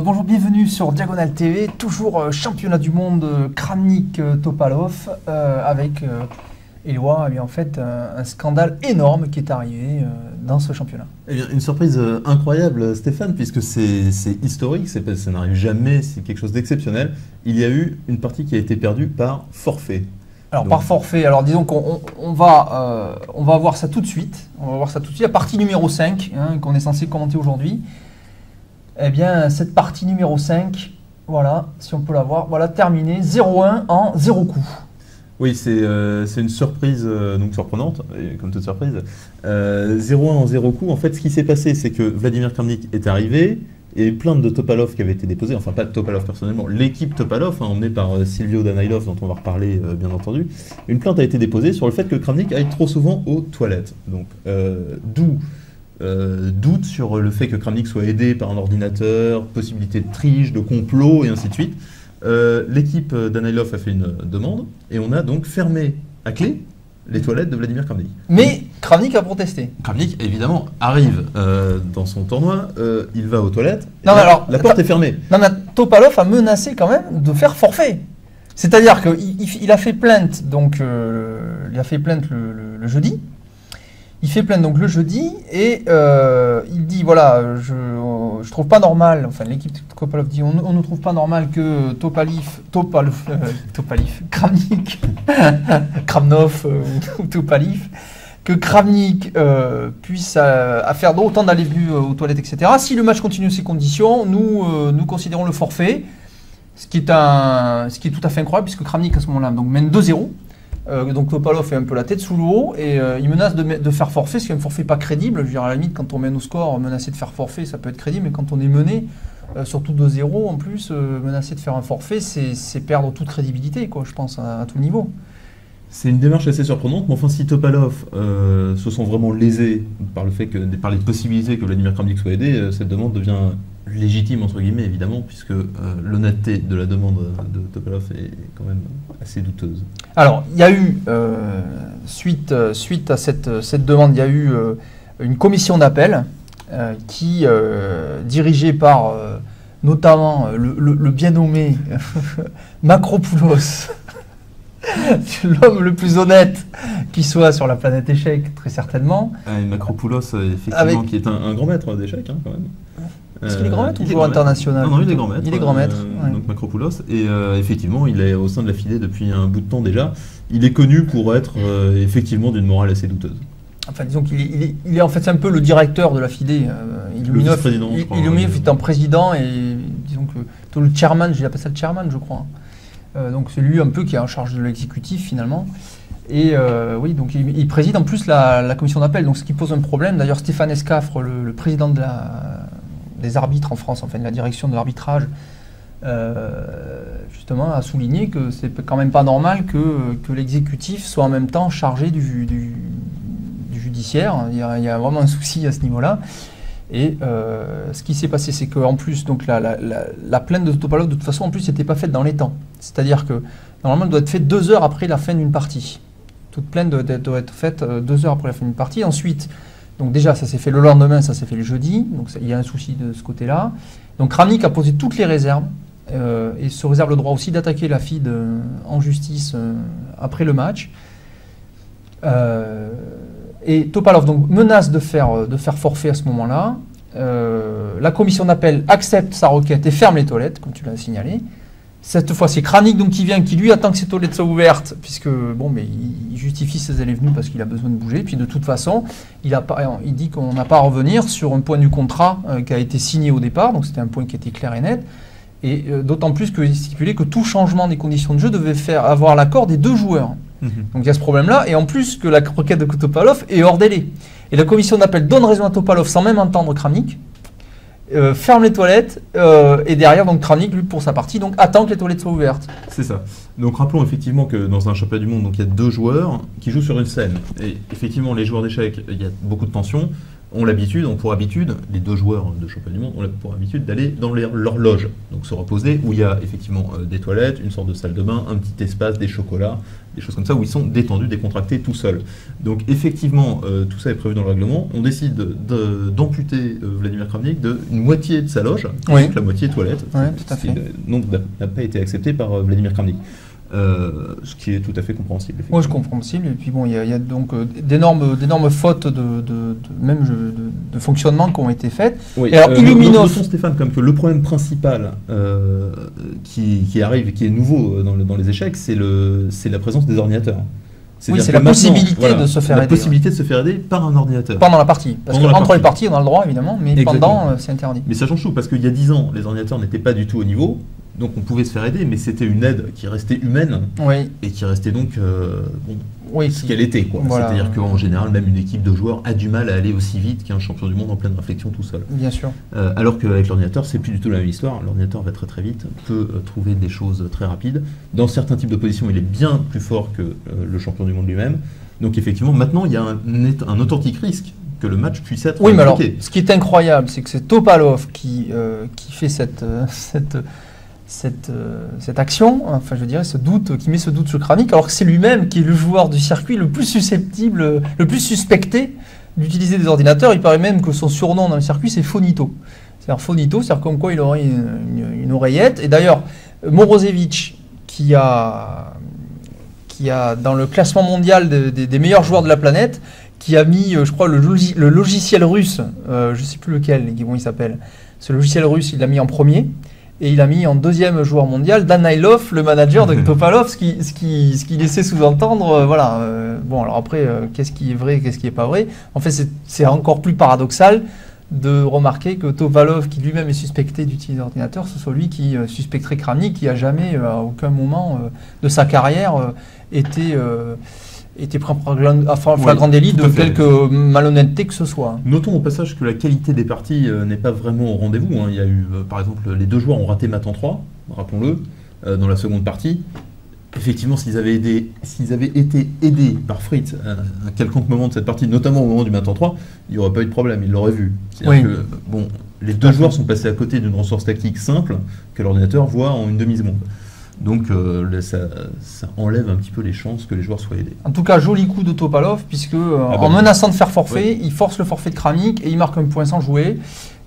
bonjour, bienvenue sur Diagonale TV, toujours championnat du monde Kramnik-Topalov avec Éloi, en fait un scandale énorme qui est arrivé dans ce championnat. Eh bien, une surprise incroyable, Stéphane, puisque c'est historique, ça n'arrive jamais, c'est quelque chose d'exceptionnel. Il y a eu une partie qui a été perdue par forfait. Alors par forfait, alors disons qu'on va voir ça tout de suite. On va voir ça tout de suite. La partie numéro 5 qu'on est censé commenter aujourd'hui. Eh bien, cette partie numéro 5, voilà, si on peut la voir, voilà, terminée, 0-1 en 0 coup. Oui, c'est une surprise donc surprenante, comme toute surprise. 0-1 en 0 coup, en fait, ce qui s'est passé, c'est que Vladimir Kramnik est arrivé, et une plainte de Topalov qui avait été déposée, enfin pas de Topalov personnellement, l'équipe Topalov, emmenée par Silvio Danailov, dont on va reparler bien entendu. Une plainte a été déposée sur le fait que Kramnik aille trop souvent aux toilettes. Donc, d'où doute sur le fait que Kramnik soit aidé par un ordinateur, possibilité de triche, de complot, et ainsi de suite. L'équipe Danailov a fait une demande, et on a donc fermé à clé les toilettes de Vladimir Kramnik. Mais Kramnik a protesté. Kramnik, évidemment, arrive dans son tournoi, il va aux toilettes, non, mais alors, la porte est fermée. Non, mais Topalov a menacé quand même de faire forfait. C'est-à-dire qu'il a fait plainte, donc, il a fait plainte le jeudi. Il fait plainte donc le jeudi et il dit voilà, je trouve pas normal, enfin l'équipe de Topalov dit on ne trouve pas normal que Kramnik, Kramnov ou Topalov, que Kramnik puisse faire autant d'allées-venues aux toilettes, etc. Si le match continue ces conditions, nous considérons le forfait, ce qui est tout à fait incroyable puisque Kramnik à ce moment-là donc mène 2-0. Donc Topalov fait un peu la tête sous l'eau et il menace de faire forfait, ce qui est un forfait pas crédible. Je veux dire, à la limite, quand on mène au score, menacer de faire forfait, ça peut être crédible, mais quand on est mené, surtout 2-0 en plus, menacer de faire un forfait, c'est perdre toute crédibilité, quoi, je pense, à tout niveau. C'est une démarche assez surprenante, mais enfin, si Topalov se sent vraiment lésé par les possibilités que Vladimir Kramnik soit aidé, cette demande devient légitime, entre guillemets, évidemment, puisque l'honnêteté de la demande de Topalov est quand même assez douteuse. Alors, il y a eu, suite à cette demande, il y a eu une commission d'appel qui, dirigée par notamment le bien nommé Macropoulos, l'homme le plus honnête qui soit sur la planète échec, très certainement. Macropoulos, effectivement, qui est un grand maître d'échecs, quand même. Est-ce qu'il est grand maître ou joueur international? Non, il est grand maître. Il est grand maître. Ouais. Donc Macropoulos. Et effectivement, il est au sein de la FIDE depuis un bout de temps déjà. Il est connu pour être effectivement d'une morale assez douteuse. Enfin, disons qu'il est en fait c'est un peu le directeur de la FIDE. Le président, je crois. Il est un président et disons que le chairman, j'appelle ça le chairman, je crois. Donc c'est lui un peu qui est en charge de l'exécutif finalement. Et oui, donc il préside en plus la commission d'appel. Donc ce qui pose un problème. D'ailleurs, Stéphane Escafre, le président des arbitres en France, enfin de la direction de l'arbitrage, justement a souligné que c'est quand même pas normal que l'exécutif soit en même temps chargé du judiciaire. Il y a vraiment un souci à ce niveau-là. Et ce qui s'est passé, c'est qu'en plus, donc la plainte de Topalov, de toute façon, en plus, n'était pas faite dans les temps. C'est-à-dire que normalement, elle doit être faite 2 heures après la fin d'une partie. Toute plainte doit être faite 2 heures après la fin d'une partie. Ensuite, donc déjà, ça s'est fait le lendemain, ça s'est fait le jeudi, donc il y a un souci de ce côté-là. Donc Kramnik a posé toutes les réserves et se réserve le droit aussi d'attaquer la FIDE en justice après le match. Et Topalov donc menace de faire forfait à ce moment-là. La commission d'appel accepte sa requête et ferme les toilettes, comme tu l'as signalé. Cette fois, c'est Kramnik donc qui vient, qui lui attend que ces toilettes soient ouvertes, puisque bon, mais il justifie ses allées-venues parce qu'il a besoin de bouger. Puis de toute façon, il dit qu'on n'a pas à revenir sur un point du contrat qui a été signé au départ, donc c'était un point qui était clair et net. Et d'autant plus qu'il stipulait que tout changement des conditions de jeu devait avoir l'accord des 2 joueurs. Donc il y a ce problème-là, et en plus que la requête de Topalov est hors délai. Et la commission d'appel donne raison à Topalov sans même entendre Kramnik. Ferme les toilettes et derrière donc Kramnik lui pour sa partie donc attend que les toilettes soient ouvertes. C'est ça. Donc rappelons effectivement que dans un championnat du monde donc il y a 2 joueurs qui jouent sur une scène et effectivement les joueurs d'échecs il y a beaucoup de tension. ont l'habitude, ont pour habitude, les 2 joueurs de championnat du monde ont pour habitude d'aller dans leur loge, donc se reposer, où il y a effectivement des toilettes, une sorte de salle de bain, un petit espace, des chocolats, des choses comme ça, où ils sont détendus, décontractés tout seuls. Donc effectivement, tout ça est prévu dans le règlement. On décide d'amputer Vladimir Kramnik d'une moitié de sa loge, donc la moitié toilette, tout à fait. Donc n'a pas été accepté par Vladimir Kramnik. Ce qui est tout à fait compréhensible. Oui, c'est compréhensible. Et puis bon, il y a donc d'énormes fautes de fonctionnement qui ont été faites. Oui. Et alors, Illuminov, Stéphane, comme que le problème principal qui arrive, qui est nouveau dans les échecs, c'est la présence des ordinateurs. Oui, c'est la possibilité de se faire aider. La possibilité de se faire aider par un ordinateur. Pendant la partie. Parce qu'entre les parties, on a le droit, évidemment, mais pendant, c'est interdit. Mais ça change tout, parce qu'il y a 10 ans, les ordinateurs n'étaient pas du tout au niveau. Donc on pouvait se faire aider, mais c'était une aide qui restait humaine et qui restait donc ce qu'elle était. Voilà. C'est-à-dire qu'en général, même une équipe de joueurs a du mal à aller aussi vite qu'un champion du monde en pleine réflexion tout seul. Bien sûr. Alors qu'avec l'ordinateur, c'est plus du tout la même histoire. L'ordinateur va très très vite, peut trouver des choses très rapides. Dans certains types de positions, il est bien plus fort que le champion du monde lui-même. Donc effectivement, maintenant, il y a un authentique risque que le match puisse être mais alors, ce qui est incroyable, c'est que c'est Topalov qui fait cette action, enfin je dirais qui met ce doute sur Kramnik, alors que c'est lui-même qui est le joueur du circuit le plus susceptible, le plus suspecté d'utiliser des ordinateurs. Il paraît même que son surnom dans le circuit c'est Fonito. C'est-à-dire Fonito, c'est-à-dire comme quoi il aurait une oreillette. Et d'ailleurs, Morozevich, qui a dans le classement mondial des meilleurs joueurs de la planète, qui a mis, je crois, le logiciel russe, je ne sais plus lequel, comment il s'appelle, ce logiciel russe, il l'a mis en premier. Et il a mis en deuxième joueur mondial Danailov, le manager de Topalov, ce qui laissait sous-entendre, bon, alors après, qu'est-ce qui est vrai, qu'est-ce qui n'est pas vrai. En fait, c'est encore plus paradoxal de remarquer que Topalov, qui lui-même est suspecté d'utiliser l'ordinateur, ce soit lui qui suspecterait Kramnik, qui n'a jamais, à aucun moment de sa carrière, était pris en flagrant délit de quelque malhonnêteté que ce soit. Notons au passage que la qualité des parties n'est pas vraiment au rendez-vous. Il y a eu, par exemple, les 2 joueurs ont raté mat en 3, rappelons-le, dans la seconde partie. Effectivement, s'ils avaient été aidés par Fritz à un quelconque moment de cette partie, notamment au moment du mat en 3, il n'y aurait pas eu de problème, ils l'auraient vu. C'est-à-dire que les 2 joueurs sont passés à côté d'une ressource tactique simple que l'ordinateur voit en une demi-seconde. Donc ça enlève un petit peu les chances que les joueurs soient aidés. En tout cas, joli coup de Topalov, puisque en menaçant de faire forfait, il force le forfait de Kramnik et il marque un point sans jouer,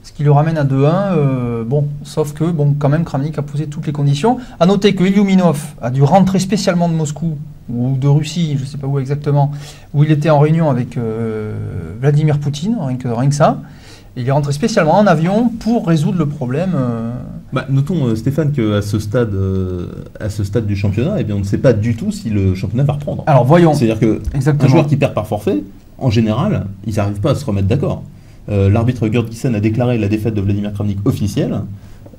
ce qui le ramène à 2-1. Sauf que quand même Kramnik a posé toutes les conditions. A noter que Illuminov a dû rentrer spécialement de Moscou ou de Russie, je ne sais pas où exactement, où il était en réunion avec Vladimir Poutine, rien que ça. Il est rentré spécialement en avion pour résoudre le problème. Notons, Stéphane, qu'à ce stade du championnat, on ne sait pas du tout si le championnat va reprendre. Alors voyons. C'est-à-dire qu'un joueur qui perd par forfait, en général, ils n'arrivent pas à se remettre d'accord. L'arbitre Gerd Gissen a déclaré la défaite de Vladimir Kramnik officielle.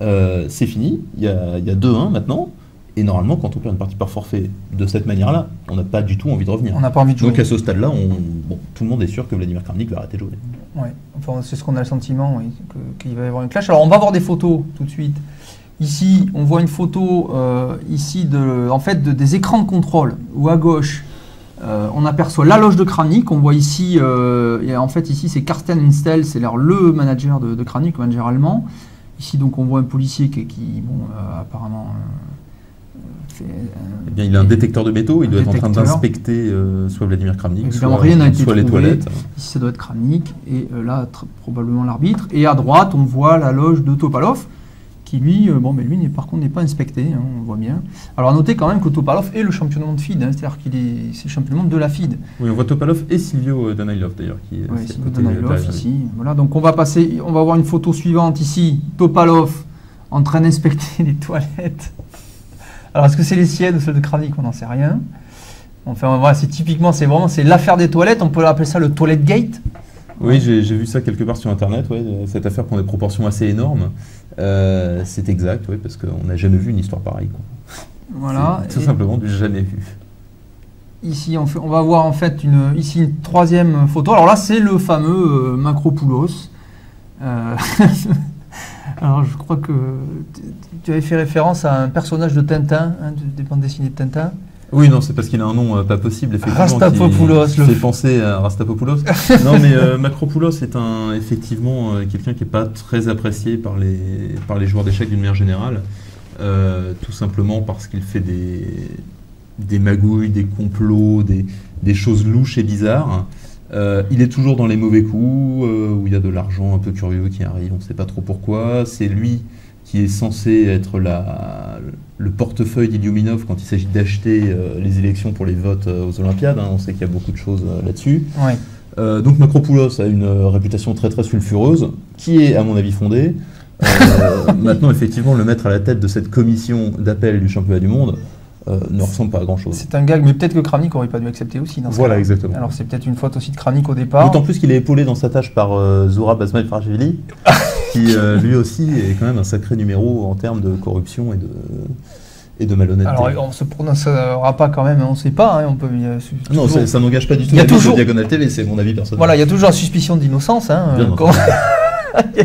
C'est fini, il y a 2-1 maintenant. Et normalement, quand on perd une partie par forfait de cette manière-là, on n'a pas du tout envie de revenir. On n'a pas envie de jouer. Donc à ce stade-là, tout le monde est sûr que Vladimir Kramnik va arrêter de jouer. Ouais, c'est ce qu'on a le sentiment, qu'il va y avoir une clash. Alors on va voir des photos tout de suite. Ici, on voit une photo des écrans de contrôle, où à gauche, on aperçoit la loge de Kramnik. On voit ici, et en fait ici c'est Carsten Instel, c'est le manager de Kramnik, le manager allemand. Ici donc on voit un policier qui apparemment... il a un détecteur de métaux, il doit être en train d'inspecter soit Vladimir Kramnik, rien n'a été soit les toilettes. Ici ça doit être Kramnik, et là probablement l'arbitre. Et à droite on voit la loge de Topalov, qui lui, par contre n'est pas inspecté, on voit bien. Alors à noter quand même que Topalov est le champion du monde FIDE, c'est-à-dire c'est le champion du monde de la FIDE. Oui, on voit Topalov et Silvio Danailov d'ailleurs. Silvio Danailov ici. Voilà, donc on va voir une photo suivante ici, Topalov en train d'inspecter les toilettes. Alors, est-ce que c'est les siennes ou celles de Kramnik? On n'en sait rien. Enfin, voilà, c'est l'affaire des toilettes. On peut appeler ça le toilet gate. Oui, j'ai vu ça quelque part sur Internet. Cette affaire prend des proportions assez énormes. C'est exact, parce qu'on n'a jamais vu une histoire pareille. Voilà. Tout simplement du jamais vu. Ici, on va voir en fait une troisième photo. Alors là, c'est le fameux Macropoulos. Alors, je crois que tu avais fait référence à un personnage de Tintin, des bandes dessinées de Tintin. Oui, non, c'est parce qu'il a un nom pas possible, effectivement. Rastapopoulos. Qui fait penser à Rastapopoulos. Non, mais Macropoulos est effectivement quelqu'un qui n'est pas très apprécié par les joueurs d'échecs d'une manière générale. Tout simplement parce qu'il fait des magouilles, des complots, des choses louches et bizarres. Il est toujours dans les mauvais coups, où il y a de l'argent un peu curieux qui arrive, on ne sait pas trop pourquoi. C'est lui qui est censé être le portefeuille d'Illuminov quand il s'agit d'acheter les élections pour les votes aux Olympiades. On sait qu'il y a beaucoup de choses là-dessus. Ouais. Donc Macropoulos a une réputation très très sulfureuse, qui est à mon avis fondée. Maintenant, effectivement, le mettre à la tête de cette commission d'appel du championnat du monde ne ressemble pas à grand-chose. C'est un gag, mais peut-être que Kramnik n'aurait pas dû accepter aussi. Dans ce Voilà, cas-là. exactement. Alors c'est peut-être une faute aussi de Kramnik au départ. D'autant plus qu'il est épaulé dans sa tâche par Zourab Azmaïl-Farjvili, qui lui aussi est quand même un sacré numéro en termes de corruption et de malhonnêteté. Alors on ne se prononcera pas quand même, on ne sait pas. On peut, non, toujours... ça n'engage pas du tout la toujours... Diagonale TV, c'est mon avis personnel. Voilà, il y a toujours la suspicion d'innocence. Il y a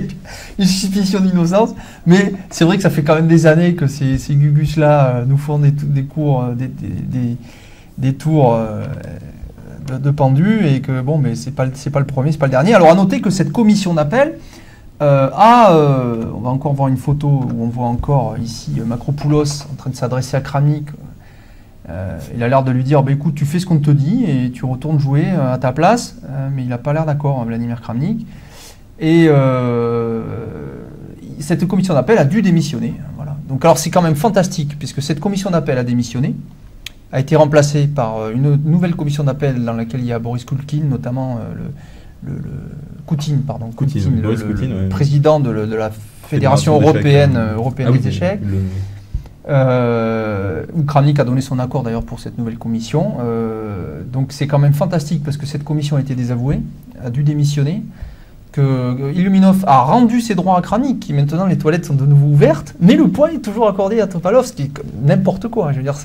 une suspicion d'innocence, mais c'est vrai que ça fait quand même des années que ces Gugus-là nous font des cours, des tours de pendu, et que bon, mais c'est pas le premier, c'est pas le dernier. Alors à noter que cette commission d'appel on va encore voir une photo où on voit encore ici Macropoulos en train de s'adresser à Kramnik. Il a l'air de lui dire bah, écoute, tu fais ce qu'on te dit et tu retournes jouer à ta place, mais il n'a pas l'air d'accord, Vladimir Kramnik. Et cette commission d'appel a dû démissionner. Voilà. Donc alors c'est quand même fantastique, puisque cette commission d'appel a démissionné, a été remplacée par une nouvelle commission d'appel dans laquelle il y a Boris Koulkin, notamment Koutine, le président de la Fédération européenne des échecs. Où Kramnik a donné son accord d'ailleurs pour cette nouvelle commission. Donc c'est quand même fantastique, parce que cette commission a été désavouée, a dû démissionner. Que Illuminov a rendu ses droits à Kramnik, qui maintenant les toilettes sont de nouveau ouvertes, mais le point est toujours accordé à Topalov, ce qui est n'importe quoi. Je veux dire,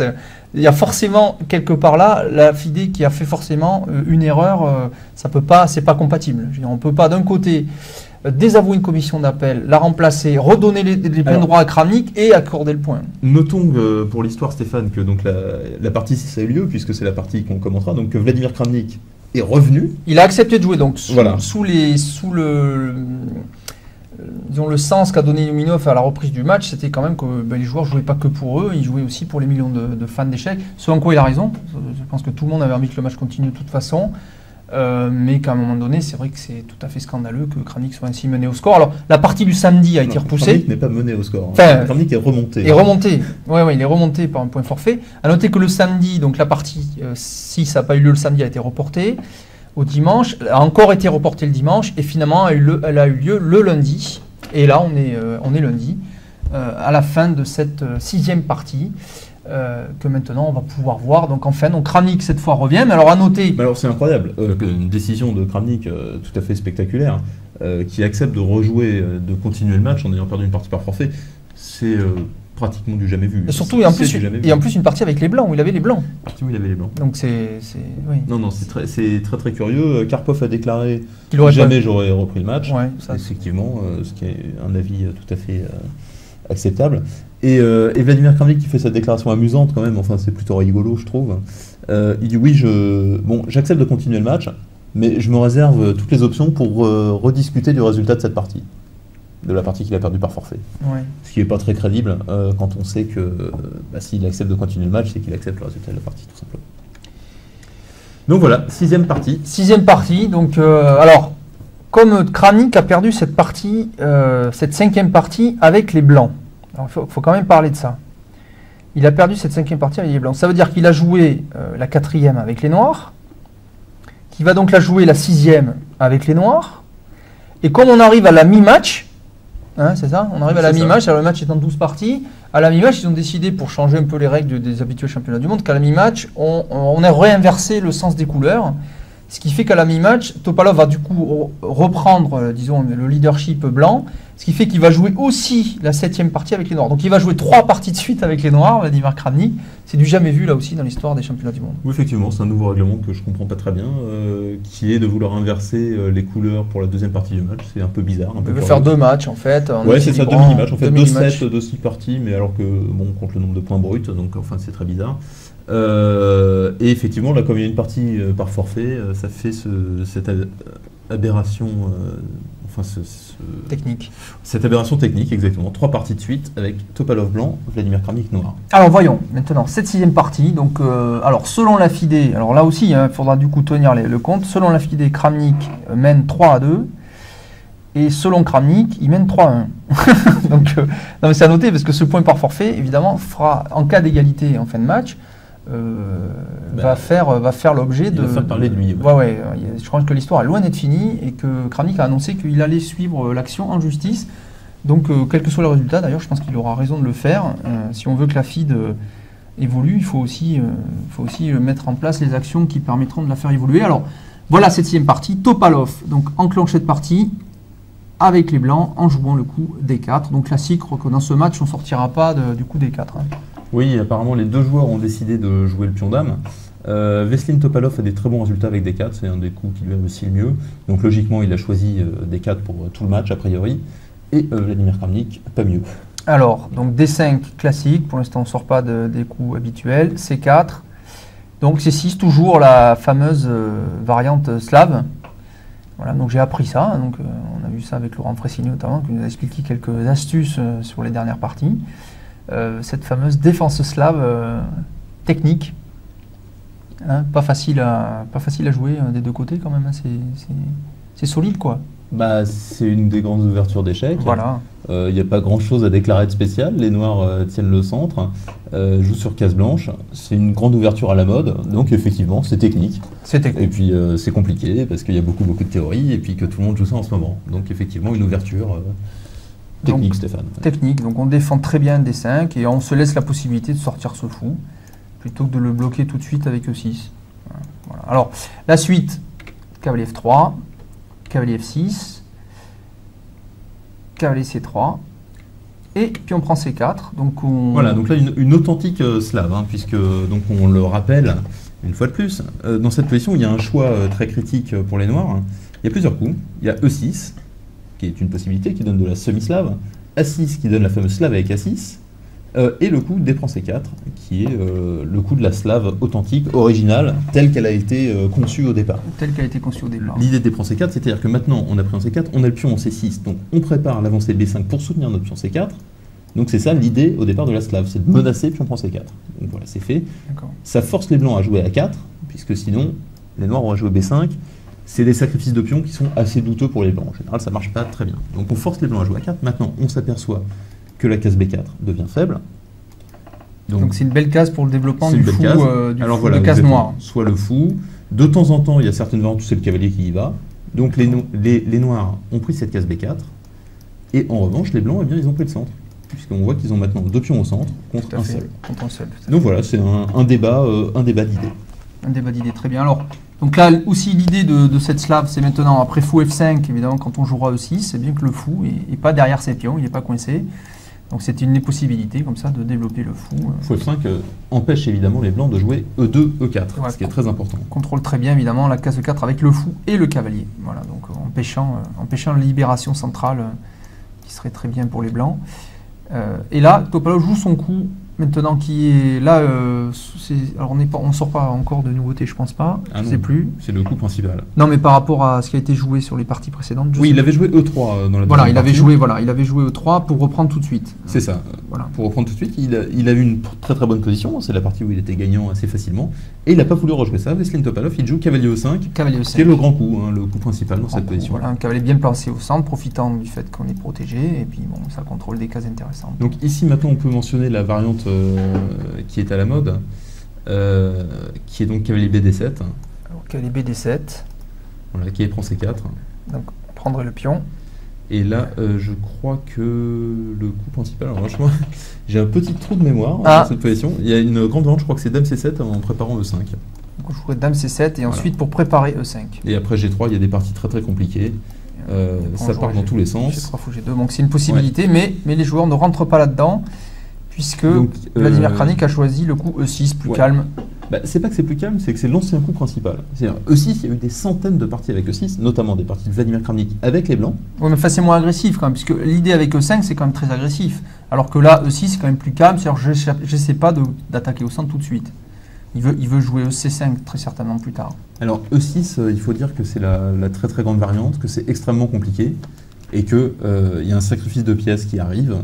il y a forcément quelque part là la FIDE qui a fait forcément une erreur. Ça peut pas, c'est pas compatible. Je veux dire, on peut pas d'un côté désavouer une commission d'appel, la remplacer, redonner les pleins droits à Kramnik et accorder le point. Notons pour l'histoire, Stéphane, que donc la partie, si ça a eu lieu, puisque c'est la partie qu'on commentera, donc que Vladimir Kramnik est revenu. Il a accepté de jouer, donc sous le sens qu'a donné Illuminov à la reprise du match, c'était quand même que les joueurs ne jouaient pas que pour eux, ils jouaient aussi pour les millions de fans d'échecs, ce en quoi il a raison. Je pense que tout le monde avait envie que le match continue de toute façon, mais qu'à un moment donné, c'est vrai que c'est tout à fait scandaleux que Kramnik soit ainsi mené au score. Alors, la partie du samedi a été repoussée. Kramnik n'est pas mené au score. Enfin, Kramnik est remonté. Il est remonté par un point forfait. À noter que le samedi, donc la partie, si ça n'a pas eu lieu le samedi, a été reportée au dimanche, a encore été reportée le dimanche, et finalement, elle a eu lieu le lundi. Et là, on est lundi, à la fin de cette 6e partie. Que maintenant on va pouvoir voir. Donc enfin, Kramnik cette fois revient. Mais alors à noter. Mais alors c'est incroyable, une décision de Kramnik tout à fait spectaculaire, qui accepte de rejouer, de continuer le match en ayant perdu une partie par forfait. C'est pratiquement du jamais vu. Et surtout, et en plus une partie avec les blancs où il avait les blancs. Partie où il avait les blancs. Donc oui. Non, c'est très curieux. Karpov a déclaré jamais j'aurais repris le match. Ouais, effectivement, ce qui est un avis tout à fait acceptable. Et Vladimir Kramnik qui fait sa déclaration amusante quand même, enfin c'est plutôt rigolo je trouve. Il dit oui, j'accepte de continuer le match, mais je me réserve toutes les options pour rediscuter du résultat de cette partie, de la partie qu'il a perdue par forfait. Ouais. Ce qui n'est pas très crédible quand on sait que s'il accepte de continuer le match, c'est qu'il accepte le résultat de la partie tout simplement. Donc voilà, 6e partie. 6e partie, donc alors comme Kramnik a perdu cette partie, cette 5e partie avec les blancs. Il faut quand même parler de ça. Il a perdu cette 5e partie avec les blancs. Ça veut dire qu'il a joué la 4e avec les noirs, qu'il va donc la jouer la 6e avec les noirs. Et comme on arrive à la mi-match, c'est ça, on arrive à la mi-match, alors le match est en 12 parties, à la mi-match ils ont décidé, pour changer un peu les règles des habituels championnats du monde, qu'à la mi-match on a réinversé le sens des couleurs. Ce qui fait qu'à la mi-match, Topalov va du coup reprendre, disons, le leadership blanc, Ce qui fait qu'il va jouer aussi la 7e partie avec les Noirs. Donc il va jouer 3 parties de suite avec les Noirs, Vladimir Kramnik. C'est du jamais vu là aussi dans l'histoire des championnats du monde. Oui, effectivement, c'est un nouveau règlement que je comprends pas très bien, qui est de vouloir inverser les couleurs pour la deuxième partie du match. C'est un peu bizarre. Il veut faire 2 matchs en fait. Ouais, c'est ça, 2 mini-matchs. En fait, 2 sets de 6 parties, mais alors que, bon, on compte le nombre de points bruts, donc enfin, c'est très bizarre. Et effectivement, là, comme il y a une partie par forfait, ça fait cette aberration. Technique. Cette aberration technique, exactement. 3 parties de suite avec Topalov blanc, Vladimir Kramnik noir. Alors voyons, maintenant, cette 6e partie. Donc, alors, selon la FIDE, alors là aussi, il faudra du coup tenir le compte. Selon la FIDE, Kramnik mène 3-2. Et selon Kramnik, il mène 3-1. Donc, non, mais c'est à noter parce que ce point par forfait, évidemment, fera, en cas d'égalité en fin de match, va faire l'objet de... Il va faire parler de lui. Ouais, je crois que l'histoire est loin d'être finie et que Kramnik a annoncé qu'il allait suivre l'action en justice. Donc, quel que soit le résultat, d'ailleurs, je pense qu'il aura raison de le faire. Si on veut que la FIDE évolue, il faut aussi mettre en place les actions qui permettront de la faire évoluer. Alors, voilà cette 6e partie. Topalov, donc, enclenche cette partie avec les Blancs en jouant le coup D4. Donc, classique, que dans ce match, on ne sortira pas du coup D4. Oui, apparemment les 2 joueurs ont décidé de jouer le pion dame. Veselin Topalov a des très bons résultats avec D4, c'est un des coups qui lui réussit le mieux. Donc logiquement, il a choisi D4 pour tout le match a priori. Et Vladimir Kramnik, pas mieux. Alors, donc D5 classique, pour l'instant on ne sort pas des coups habituels. C4, donc C6, toujours la fameuse variante slave. Voilà, donc j'ai appris ça, donc on a vu ça avec Laurent Fressini notamment, qui nous a expliqué quelques astuces sur les dernières parties. Cette fameuse défense slave technique, pas facile à jouer des deux côtés quand même, c'est solide quoi. Bah, c'est une des grandes ouvertures d'échecs. Voilà. Il n'y a pas grand chose à déclarer de spécial, les Noirs tiennent le centre, jouent sur case blanche, c'est une grande ouverture à la mode, donc effectivement c'est technique. Et puis c'est compliqué parce qu'il y a beaucoup de théories et puis que tout le monde joue ça en ce moment. Donc effectivement une ouverture... Technique, donc, Stéphane. Technique, donc on défend très bien D5 et on se laisse la possibilité de sortir ce fou plutôt que de le bloquer tout de suite avec E6. Voilà. Alors, la suite, cavalier F3, cavalier F6, cavalier C3, et puis on prend C4. Donc Voilà, donc là une authentique slave, puisque donc on le rappelle une fois de plus, dans cette position il y a un choix très critique pour les Noirs. Il y a plusieurs coups, il y a E6, qui est une possibilité, qui donne de la semi-slave, A6 qui donne la fameuse slave avec A6, et le coup D prend C4, qui est le coup de la slave authentique, originale, telle qu'elle a été conçue au départ. Telle qu'elle a été conçue au départ. L'idée de D prend C4, c'est-à-dire que maintenant on a pris en C4, on a le pion en C6, donc on prépare l'avancée B5 pour soutenir notre pion C4, donc c'est ça l'idée au départ de la slave, c'est de menacer pion prend C4. Donc voilà, c'est fait. Ça force les blancs à jouer A4, puisque sinon les noirs vont jouer B5, c'est des sacrifices de pions qui sont assez douteux pour les blancs. En général, ça ne marche pas très bien. Donc on force les blancs à jouer A4. Maintenant, on s'aperçoit que la case B4 devient faible. Donc c'est une belle case pour le développement du fou, de case noire. Soit le fou. De temps en temps, il y a certaines variantes où c'est le cavalier qui y va. Donc les noirs ont pris cette case B4. Et en revanche, les blancs, eh bien, ils ont pris le centre. Puisqu'on voit qu'ils ont maintenant 2 pions au centre contre un seul. Donc voilà, c'est un débat d'idées. Un débat d'idées, très bien. Alors, donc là aussi l'idée de cette slave, c'est maintenant après fou F5, évidemment quand on jouera E6, c'est bien que le fou n'est pas derrière ses pions, il n'est pas coincé. Donc c'est une des possibilités comme ça de développer le fou. Fou F5 empêche évidemment les blancs de jouer E2, E4, ce qui est très important. Contrôle très bien évidemment la case 4 avec le fou et le cavalier. Voilà, donc empêchant la libération centrale qui serait très bien pour les blancs. Et là, Topalov joue son coup. Maintenant, qui est là, alors on ne sort pas encore de nouveautés, je pense pas, je ne sais plus. C'est le coup principal. Non, mais par rapport à ce qui a été joué sur les parties précédentes. Oui, il avait joué E3 dans la il avait joué E3 pour reprendre tout de suite. C'est ça. Voilà. Pour reprendre tout de suite, il a eu une très très bonne position. C'est la partie où il était gagnant assez facilement, et il n'a pas voulu rejouer ça. Veselin Topalov, il joue cavalier E5, qui est le grand coup, le coup principal dans cette position. Voilà, un cavalier bien placé au centre, profitant du fait qu'on est protégé, et puis bon, ça contrôle des cases intéressantes. Donc ici maintenant, on peut mentionner la variante qui est à la mode, qui est donc cavalier BD7. Alors, cavalier BD7. Voilà, qui est prend C4. Donc, prendre le pion. Et là, je crois que le coup principal, alors franchement, j'ai un petit trou de mémoire dans cette position. Il y a une grande variante, je crois que c'est Dame C7 en préparant E5. Donc, je jouerai Dame C7 et ensuite pour préparer E5. Et après G3, il y a des parties très très compliquées. ça part dans tous les sens. G3, fou G2, donc c'est une possibilité, mais les joueurs ne rentrent pas là-dedans, puisque Vladimir Kramnik a choisi le coup E6, plus calme. Bah, c'est pas que c'est plus calme, c'est que c'est l'ancien coup principal. C'est-à-dire E6, il y a eu des centaines de parties avec E6, notamment des parties de Vladimir Kramnik avec les blancs. Oui, mais c'est moins agressif quand même, puisque l'idée avec E5, c'est quand même très agressif. Alors que là, E6, c'est quand même plus calme, c'est-à-dire je n'essaie pas d'attaquer au centre tout de suite. Il veut jouer C5 très certainement plus tard. Alors E6, il faut dire que c'est la très très grande variante, que c'est extrêmement compliqué et qu'il y a un sacrifice de pièces qui arrive,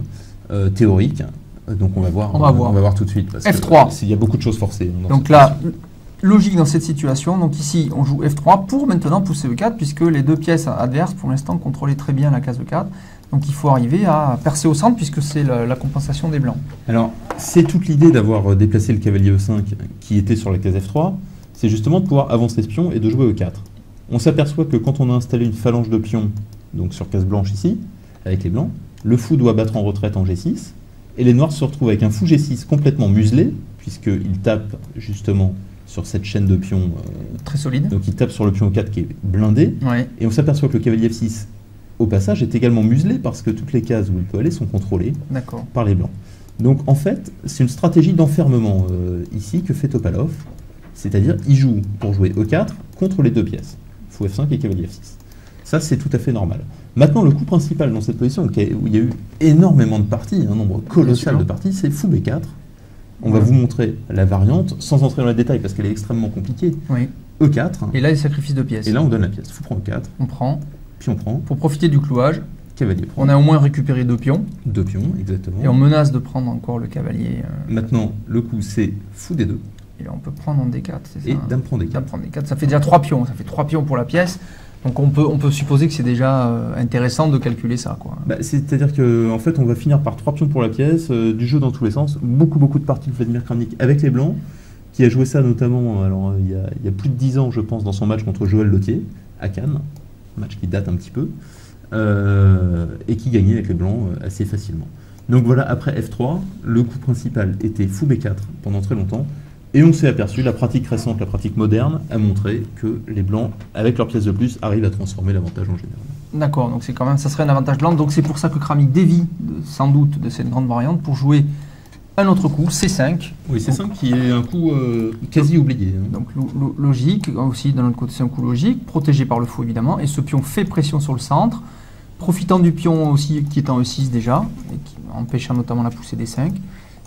théorique. Donc on va voir tout de suite. Parce F3. Il y a beaucoup de choses forcées. Donc là, logique dans cette situation. Donc ici, on joue F3 pour maintenant pousser E4, puisque les deux pièces adverses, pour l'instant, contrôlaient très bien la case E4. Donc il faut arriver à percer au centre, puisque c'est la compensation des blancs. Alors, c'est toute l'idée d'avoir déplacé le cavalier E5 qui était sur la case F3, c'est justement de pouvoir avancer ce pion et de jouer E4. On s'aperçoit que quand on a installé une phalange de pions, donc sur case blanche ici, avec les blancs, le fou doit battre en retraite en G6, et les noirs se retrouvent avec un fou G6 complètement muselé, puisqu'il tape justement sur cette chaîne de pions très solide. Donc il tape sur le pion 4 qui est blindé, et on s'aperçoit que le cavalier F6, au passage, est également muselé parce que toutes les cases où il peut aller sont contrôlées par les blancs. Donc en fait, c'est une stratégie d'enfermement ici que fait Topalov, c'est-à-dire il joue pour jouer E4 contre les deux pièces, fou F5 et cavalier F6. Ça, c'est tout à fait normal. Maintenant, le coup principal dans cette position, où il y a eu énormément de parties, un nombre colossal de parties, c'est fou B4. On va vous montrer la variante, sans entrer dans les détails, parce qu'elle est extrêmement compliquée. E4. Et là, il sacrifice de pièces. Et là, on donne la pièce. Fou prend E4. On prend. Puis on prend. Pour profiter du clouage. Cavalier prend. On a au moins récupéré 2 pions. 2 pions, exactement. Et on menace de prendre encore le cavalier. Maintenant, le coup, c'est fou D2. Et là, on peut prendre en D4, c'est ça. Et dame prend D4. Dame prend D4. Ça fait déjà 3 pions. Ça fait 3 pions pour la pièce. Donc on peut supposer que c'est déjà intéressant de calculer ça, quoi. C'est-à-dire qu'en fait, on va finir par 3 pions pour la pièce, du jeu dans tous les sens. Beaucoup de parties de Vladimir Kramnik avec les blancs, qui a joué ça notamment il y a plus de 10 ans, je pense, dans son match contre Joël Lothier, à Cannes, match qui date un petit peu, et qui gagnait avec les blancs assez facilement. Donc voilà, après F3, le coup principal était fou B4 pendant très longtemps. Et on s'est aperçu, la pratique récente, la pratique moderne, a montré que les blancs, avec leur pièce de plus, arrivent à transformer l'avantage en général. D'accord, donc c'est quand même, ça serait un avantage blanc. Donc c'est pour ça que Kramnik dévie, sans doute, de cette grande variante pour jouer un autre coup, C5. Oui, C5 qui est un coup quasi oublié. Donc logique, aussi d'un autre côté c'est un coup logique, protégé par le fou évidemment, et ce pion fait pression sur le centre, profitant du pion aussi qui est en E6 déjà, et qui, empêchant notamment la poussée des 5.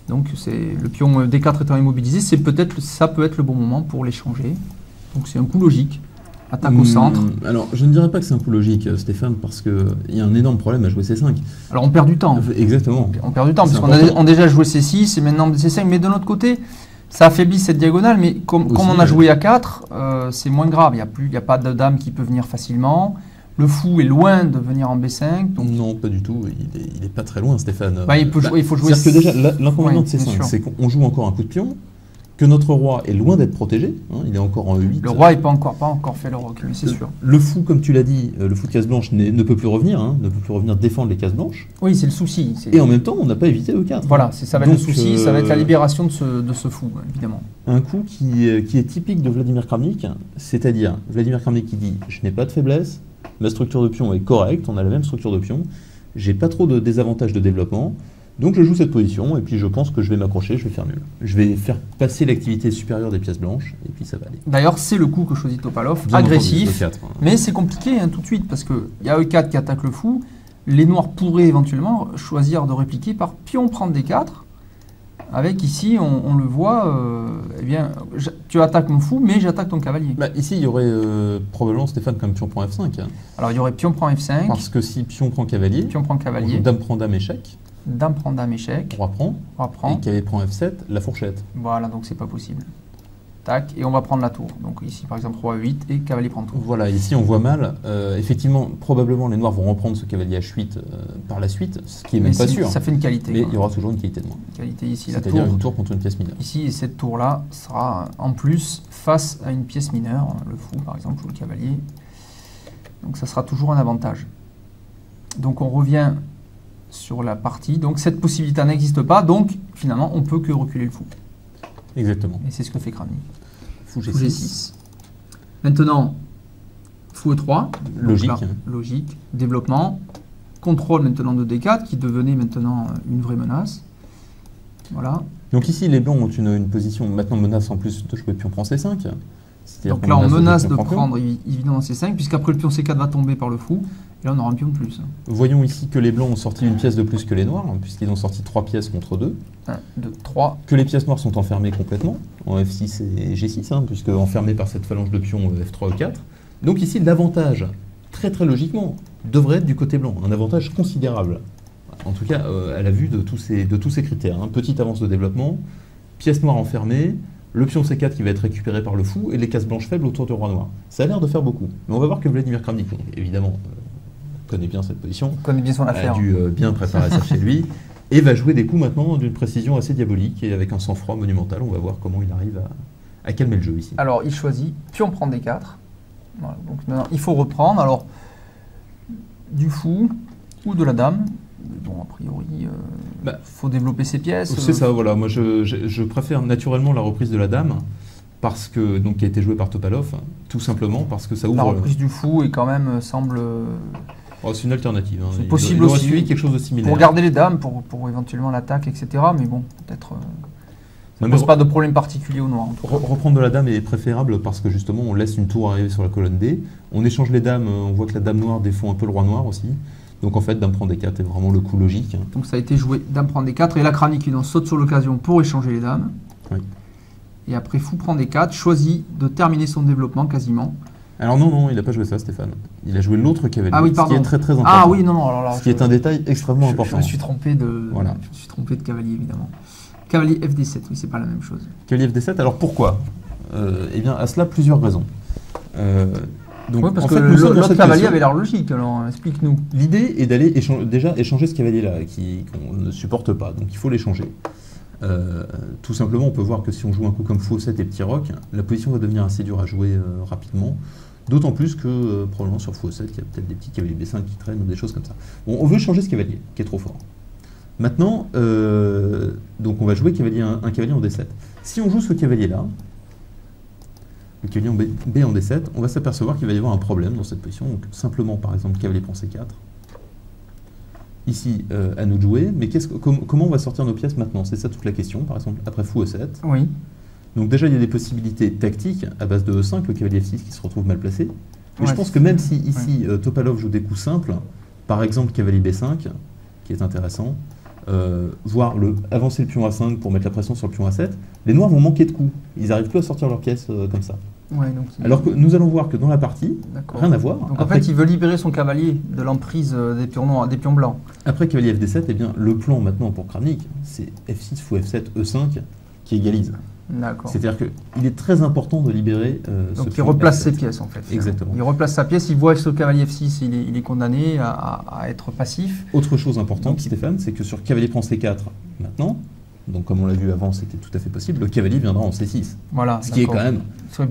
Donc le pion D4 étant immobilisé, ça peut être le bon moment pour l'échanger. Donc c'est un coup logique. Attaque au centre. Alors je ne dirais pas que c'est un coup logique, Stéphane, parce qu'il y a un énorme problème à jouer C5. Alors on perd du temps. Exactement. On perd du temps, parce qu'on a déjà joué C6 et maintenant C5. Mais de l'autre côté, ça affaiblit cette diagonale. Mais comme on a joué A4, c'est moins grave. Il n'y a pas de dame qui peut venir facilement. Le fou est loin de venir en B5. Donc... Non, pas du tout. Il n'est pas très loin, Stéphane. Il faut jouer... C'est-à-dire que déjà, l'inconvénient de C5, c'est qu'on joue encore un coup de pion, que notre roi est loin d'être protégé. Il est encore en E8. Le roi n'est pas encore fait le recul, c'est sûr. Le fou, comme tu l'as dit, le fou de case blanche ne peut plus revenir. Ne peut plus revenir défendre les cases blanches. Oui, c'est le souci. Et en même temps, on n'a pas évité E4. Voilà, ça va être le souci, ça va être la libération de ce fou, évidemment. Un coup qui est typique de Vladimir Kramnik, c'est-à-dire Vladimir Kramnik qui dit « je n'ai pas de faiblesse ». Ma structure de pion est correcte, on a la même structure de pion, j'ai pas trop de désavantages de développement, donc je joue cette position et puis je pense que je vais m'accrocher, je vais faire nul. Je vais faire passer l'activité supérieure des pièces blanches et puis ça va aller. D'ailleurs, c'est le coup que choisit Topalov, agressif, mais c'est compliqué tout de suite parce qu'il y a E4 qui attaque le fou, les noirs pourraient éventuellement choisir de répliquer par pion prendre D4. Avec ici, on le voit, tu attaques mon fou, mais j'attaque ton cavalier. Ici, il y aurait probablement, Stéphane, comme pion prend F5. Alors, il y aurait pion prend F5. Parce que si pion prend cavalier, dame prend dame échec. Dame prend dame échec. Roi prend. Et cavalier prend F7, la fourchette. Voilà, donc c'est pas possible. Tac, et on va prendre la tour. Donc ici, par exemple, roi 8 et cavalier prend tour. Voilà, ici on voit mal. Effectivement, probablement les noirs vont reprendre ce cavalier H8 par la suite, ce qui est même pas sûr. Ça fait une qualité. Mais il y aura toujours une qualité de moins. Qualité ici, la tour. C'est-à-dire une tour contre une pièce mineure. Ici, et cette tour-là sera en plus face à une pièce mineure, le fou par exemple, ou le cavalier. Donc ça sera toujours un avantage. Donc on revient sur la partie. Donc cette possibilité n'existe pas, donc finalement on peut que reculer le fou. Exactement. Et c'est ce que fait Kramnik. Fou G6. Maintenant, Fou E3. Logique. Donc là, logique. Développement. Contrôle maintenant de D4 qui devenait maintenant une vraie menace. Voilà. Donc ici, les blancs ont une position maintenant menace en plus de jouer pion prend C5. Donc là, on menace de prendre évidemment C5, puisqu'après le pion C4 va tomber par le fou, et là on aura un pion de plus. Voyons ici que les blancs ont sorti une pièce de plus que les noirs, puisqu'ils ont sorti 3 pièces contre 2. 1, 2, 3. Que les pièces noires sont enfermées complètement, en F6 et G6, puisque enfermées par cette phalange de pions F3 E4. Donc ici, l'avantage, très très logiquement, devrait être du côté blanc, un avantage considérable. En tout cas, à la vue de tous ces critères. Petite avance de développement, pièce noire enfermée, le pion C4 qui va être récupéré par le fou, et les cases blanches faibles autour du roi noir. Ça a l'air de faire beaucoup. Mais on va voir que Vladimir Kramnik, évidemment, connaît bien cette position. Connaît bien son affaire. A dû bien préparer ça chez lui, et va jouer des coups maintenant d'une précision assez diabolique, et avec un sang-froid monumental. On va voir comment il arrive à calmer le jeu ici. Alors, il choisit, pion prend D4. Voilà, donc maintenant, il faut reprendre. Alors, du fou ou de la dame. Bon, a priori, faut développer ses pièces. C'est ça, voilà. Moi, je préfère naturellement la reprise de la dame, parce que, donc, qui a été jouée par Topalov, tout simplement parce que ça ouvre... La reprise du fou est quand même, semble... Oh, c'est une alternative. C'est possible aussi. Suivi quelque chose de similaire. Pour garder les dames, pour éventuellement l'attaque, etc. Mais bon, peut-être... ça ne pose pas de problème particulier au noir. Reprendre de la dame est préférable parce que justement, on laisse une tour arriver sur la colonne D. On échange les dames, on voit que la dame noire défend un peu le roi noir aussi. Donc en fait, dame prend D4 est vraiment le coup logique. Donc ça a été joué, dame prend D4, et là Kramnik qui saute sur l'occasion pour échanger les dames. Oui. Et après fou prend D4, choisit de terminer son développement quasiment. Alors non, il n'a pas joué ça, Stéphane. Il a joué l'autre cavalier, oui, ce qui est très très important. Ah oui, non, alors là... Ce qui est un détail extrêmement important. Je me suis trompé de cavalier, évidemment. Cavalier FD7, oui, c'est pas la même chose. Cavalier FD7, alors pourquoi Eh bien, à cela, plusieurs raisons. Donc, parce que l'autre cavalier avait l'air logique, alors explique-nous. L'idée est d'aller déjà échanger ce cavalier-là, qu'on ne supporte pas, donc il faut l'échanger. Tout simplement, on peut voir que si on joue un coup comme fou 7 et petit roc, la position va devenir assez dure à jouer rapidement. D'autant plus que, probablement sur fou 7, il y a peut-être des petits cavaliers B5 qui traînent ou des choses comme ça. Bon, on veut changer ce cavalier, qui est trop fort. Maintenant, donc on va jouer un cavalier en D7. Si on joue ce cavalier-là, le cavalier en B en D7, on va s'apercevoir qu'il va y avoir un problème dans cette position. Donc simplement, par exemple, cavalier prend C4. Ici, à nous de jouer. Mais comment on va sortir nos pièces maintenant? C'est ça toute la question, par exemple, après fou E7. Oui. Donc déjà, il y a des possibilités tactiques à base de E5, le cavalier F6 qui se retrouve mal placé. Mais je pense que même si ici, Topalov joue des coups simples, par exemple cavalier B5, qui est intéressant, voire avancer le pion A5 pour mettre la pression sur le pion A7, les noirs vont manquer de coups. Ils n'arrivent plus à sortir leurs pièces comme ça. Ouais, donc alors que nous allons voir que dans la partie, rien à voir. Donc après, en fait, il veut libérer son cavalier de l'emprise des pions noirs, des pions blancs. Après cavalier FD7, eh bien, le plan maintenant pour Kramnik, c'est F6 fou F7 E5 qui égalise. D'accord. C'est-à-dire qu'il est très important de libérer ce donc il replace ses pièces en fait. Exactement. Il replace sa pièce, il voit que ce cavalier F6, il est condamné à être passif. Autre chose importante, Stéphane, c'est que sur cavalier prend C4 maintenant, donc comme on l'a vu avant, c'était tout à fait possible, le cavalier viendra en C6. Voilà. Ce qui est quand même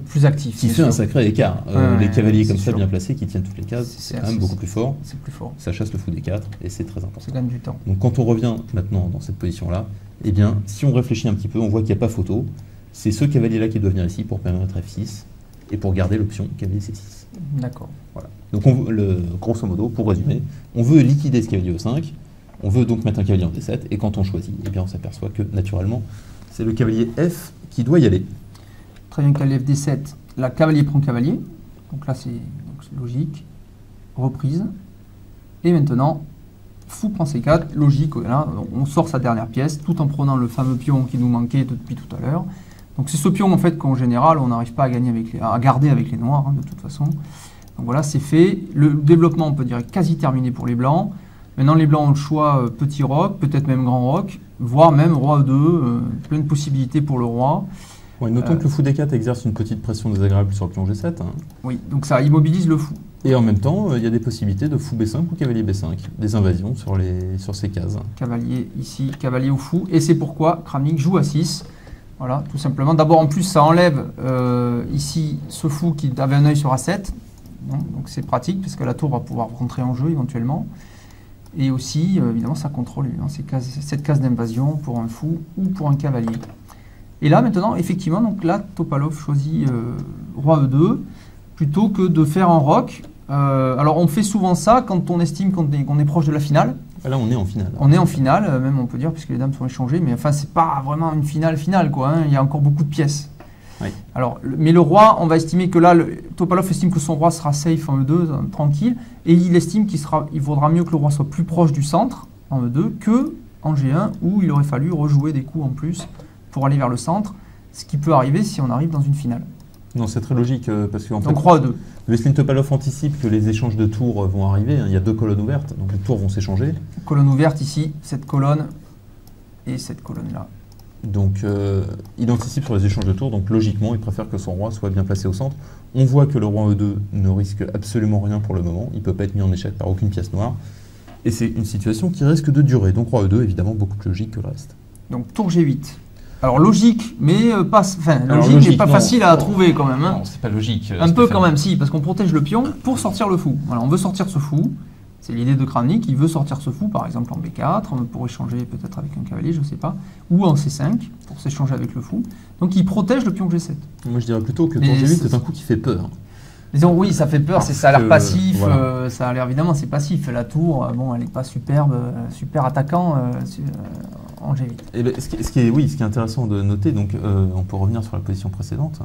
plus actif. Qui fait un sacré écart. Les cavaliers comme ça, bien placés, qui tiennent toutes les cases, c'est quand même beaucoup plus fort. C'est plus fort. Ça chasse le fou D4 et c'est très important. C'est quand même du temps. Donc quand on revient maintenant dans cette position-là, eh bien, si on réfléchit un petit peu, on voit qu'il n'y a pas photo. C'est ce cavalier-là qui doit venir ici pour permettre F6 et pour garder l'option cavalier C6. D'accord. Voilà. Donc grosso modo, pour résumer, on veut liquider ce cavalier E5, on veut donc mettre un cavalier en D7, et quand on choisit, eh bien on s'aperçoit que naturellement, c'est le cavalier F qui doit y aller. Très bien, cavalier FD7, là cavalier prend cavalier, donc là c'est logique, reprise, et maintenant fou prend C4, logique, là, on sort sa dernière pièce, tout en prenant le fameux pion qui nous manquait depuis tout à l'heure. Donc c'est ce pion en fait qu'en général on n'arrive pas à garder avec les noirs de toute façon. Donc voilà, c'est fait. Le développement on peut dire quasi terminé pour les blancs. Maintenant les blancs ont le choix petit roc, peut-être même grand roc, voire même roi E2, plein de possibilités pour le roi. Ouais, notons que le fou D4 exerce une petite pression désagréable sur le pion G7. Oui, donc ça immobilise le fou. Et en même temps, il y a des possibilités de fou B5 ou cavalier B5, des invasions sur ces cases. Cavalier ici, cavalier au fou, et c'est pourquoi Kramnik joue à 6. Voilà, tout simplement. D'abord, en plus, ça enlève ici ce fou qui avait un œil sur A7. Donc c'est pratique, parce que la tour va pouvoir rentrer en jeu éventuellement. Et aussi, évidemment, ça contrôle cette case d'invasion pour un fou ou pour un cavalier. Et là, maintenant, effectivement, donc là, Topalov choisit roi E2 plutôt que de faire un rock. Alors on fait souvent ça quand on estime qu'on est proche de la finale. Là, on est en finale. On est en finale, même on peut dire, puisque les dames sont échangées, mais enfin, c'est pas vraiment une finale, quoi. Hein. Il y a encore beaucoup de pièces. Oui. Alors, mais le roi, on va estimer que là, Topalov estime que son roi sera safe en E2, tranquille, et il estime il vaudra mieux que le roi soit plus proche du centre, en E2, que en G1, où il aurait fallu rejouer des coups en plus pour aller vers le centre, ce qui peut arriver si on arrive dans une finale. Non, c'est très logique, parce qu'en fait, Donc, roi E2. Veselin Topalov anticipe que les échanges de tours vont arriver. Hein. Il y a 2 colonnes ouvertes, donc les tours vont s'échanger. Colonne ouverte ici, cette colonne et cette colonne-là. Donc, il anticipe sur les échanges de tours, donc logiquement, il préfère que son roi soit bien placé au centre. On voit que le roi E2 ne risque absolument rien pour le moment. Il ne peut pas être mis en échec par aucune pièce noire. Et c'est une situation qui risque de durer. Donc, roi E2, évidemment, beaucoup plus logique que le reste. Donc, tour G8. Alors logique, mais pas, logique, mais pas facile à trouver quand même. Hein. Non, c'est pas logique. Un peu quand même, si, parce qu'on protège le pion pour sortir le fou. Voilà, on veut sortir ce fou. C'est l'idée de Kramnik, il veut sortir ce fou, par exemple en B4, pour échanger peut-être avec un cavalier, je ne sais pas, ou en C5, pour s'échanger avec le fou. Donc il protège le pion G7. Moi je dirais plutôt que tour G8, c'est un coup qui fait peur. Disons, oui, ça fait peur, ça a l'air passif, voilà. ça a l'air évidemment, c'est passif. La tour, bon, elle n'est pas superbe, super attaquant en G8. Et ben, ce qui est intéressant de noter, donc on peut revenir sur la position précédente,